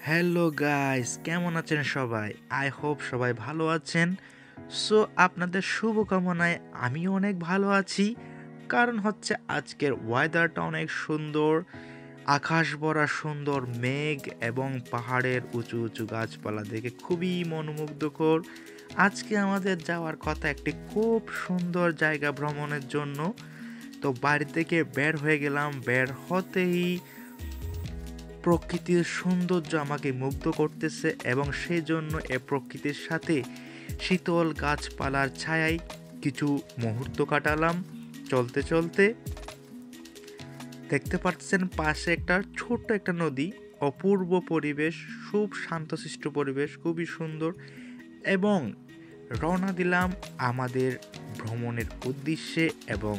Hello guys, কেমন আছেন সবাই? আই হোপ সবাই ভালো আছেন। সো আপনাদের শুভকামনায় আমিও অনেক ভালো আছি। কারণ হচ্ছে আজকের ওয়েদারটা অনেক সুন্দর, আকাশ ভরা সুন্দর মেঘ এবং পাহাড়ের উঁচু উঁচু গাছপালা দেখে খুবই মনোমুগ্ধকর। আজকে আমাদের যাওয়ার কথা একটি খুব সুন্দর জায়গা ভ্রমণের জন্য। তো বাড়ি থেকে বের হয়ে গেলাম, বের হতেই প্রকৃতির সৌন্দর্য আমাকে মুগ্ধ করতেছে এবং সেই জন্য এ প্রকৃতির সাথে শীতল গাছপালার ছায়ায় কিছু মুহূর্ত কাটালাম। চলতে চলতে দেখতে পাচ্ছেন পাশে একটা ছোট্ট একটা নদী, অপূর্ব পরিবেশ, খুব শান্তশিষ্ট পরিবেশ, খুবই সুন্দর। এবং রওনা দিলাম আমাদের ভ্রমণের উদ্দেশ্যে এবং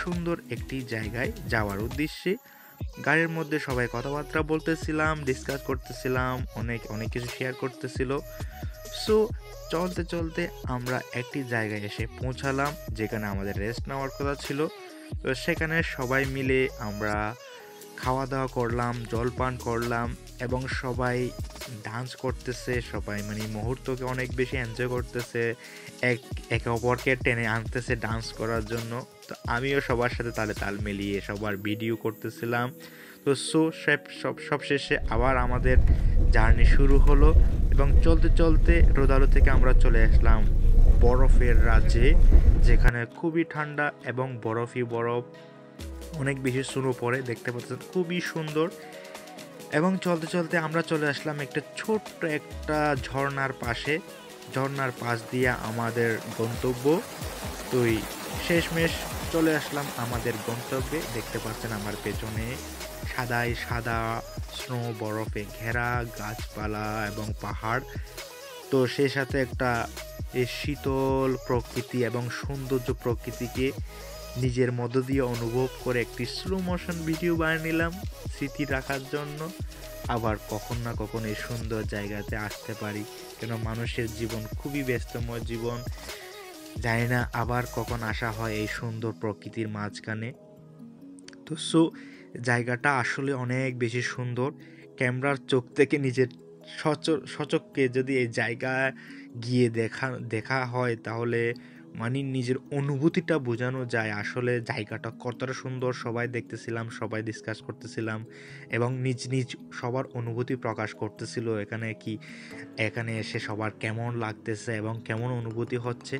সুন্দর একটি জায়গায় যাওয়ার উদ্দেশ্যে। গাড়ির মধ্যে সবাই কথাবার্তা বলতেছিলাম, ডিসকাস করতেছিলাম, অনেক অনেক কিছু শেয়ার করতেছিল। সো চলতে চলতে আমরা একটি জায়গায় এসে পৌঁছালাম যেখানে আমাদের রেস্ট নেওয়ার কথা ছিল। তো সেখানে সবাই মিলে আমরা খাওয়া দাওয়া করলাম, জলপান করলাম এবং সবাই ডান্স করতেছে, সবাই মানে মুহূর্তকে অনেক বেশি এনজয় করতেছে, একে অপরকে টেনে আনতেছে ডান্স করার জন্য। তো আমিও সবার সাথে তালে তাল মিলিয়ে সবার ভিডিও করতেছিলাম। তো সব শেষে আবার আমাদের জার্নি শুরু হলো এবং চলতে চলতে রোদালো থেকে আমরা চলে আসলাম বরফের রাজ্যে, যেখানে খুবই ঠান্ডা এবং বরফই বরফ, অনেক বেশি স্নো পড়ে, দেখতে পাচ্ছেন খুবই সুন্দর। এবং চলতে চলতে আমরা চলে আসলাম একটা ছোট্ট একটা ঝর্ণার পাশ দিয়ে আমাদের গন্তব্য। তো শেষমেশ চলে আসলাম আমাদের গন্তব্যে। দেখতে পাচ্ছেন আমার পেছনে সাদাই সাদা স্নো, বরফে ঘেরা গাছপালা এবং পাহাড়। তো সেই সাথে একটা এই শীতল প্রকৃতি এবং সৌন্দর্য প্রকৃতিকে নিজের মধ্য দিয়ে অনুভব করে একটি স্লো মোশন ভিডিও বানিয়ে নিলাম স্মৃতি রাখার জন্য। আবার কখন না কখন এই সুন্দর জায়গাতে আসতে পারি, কেন মানুষের জীবন খুবই ব্যস্তময় জীবন, জানি না আবার কখন আসা হয় এই সুন্দর প্রকৃতির মাঝখানে। তো জায়গাটা আসলে অনেক বেশি সুন্দর। ক্যামেরার চোখ থেকে নিজের সচক্ষে যদি এই জায়গায় গিয়ে দেখা হয় তাহলে মানে নিজের অনুভূতিটা বোঝানো যায় আসলে জায়গাটা কতটা সুন্দর। সবাই দেখতেছিলাম, সবাই ডিসকাস করতেছিলাম এবং নিজ নিজ সবার অনুভূতি প্রকাশ করতেছিল এখানে এসে সবার কেমন লাগতেছে এবং কেমন অনুভূতি হচ্ছে।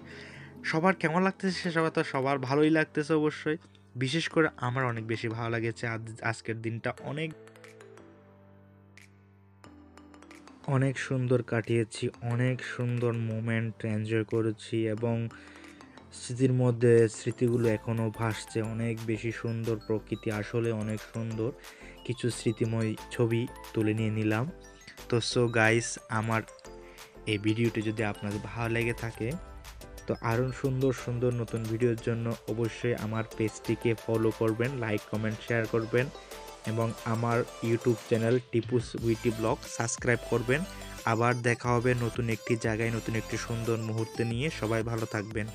সবার কেমন লাগতেছে সেসব তো সবার ভালোই লাগতেছে অবশ্যই। বিশেষ করে আমার অনেক বেশি ভালো লাগেছে। আজকের দিনটা অনেক অনেক সুন্দর কাটিয়েছি, অনেক সুন্দর মোমেন্ট এনজয় করেছি এবং স্মৃতির মধ্যে স্মৃতিগুলো এখনও ভাসছে। অনেক বেশি সুন্দর প্রকৃতি, আসলে অনেক সুন্দর কিছু স্মৃতিময় ছবি তুলে নিয়ে নিলাম। তো গাইস, আমার এই ভিডিওটি যদি আপনাদের ভালো লেগে থাকে তো আরও সুন্দর সুন্দর নতুন ভিডিওর জন্য অবশ্যই আমার পেজটিকে ফলো করবেন, লাইক কমেন্ট শেয়ার করবেন এবং আমার YouTube channel Tipu's witty blog subscribe করবেন। আবার দেখা হবে নতুন একটি জায়গায়, নতুন একটি সুন্দর মুহূর্তে নিয়ে। সবাই ভালো থাকবেন।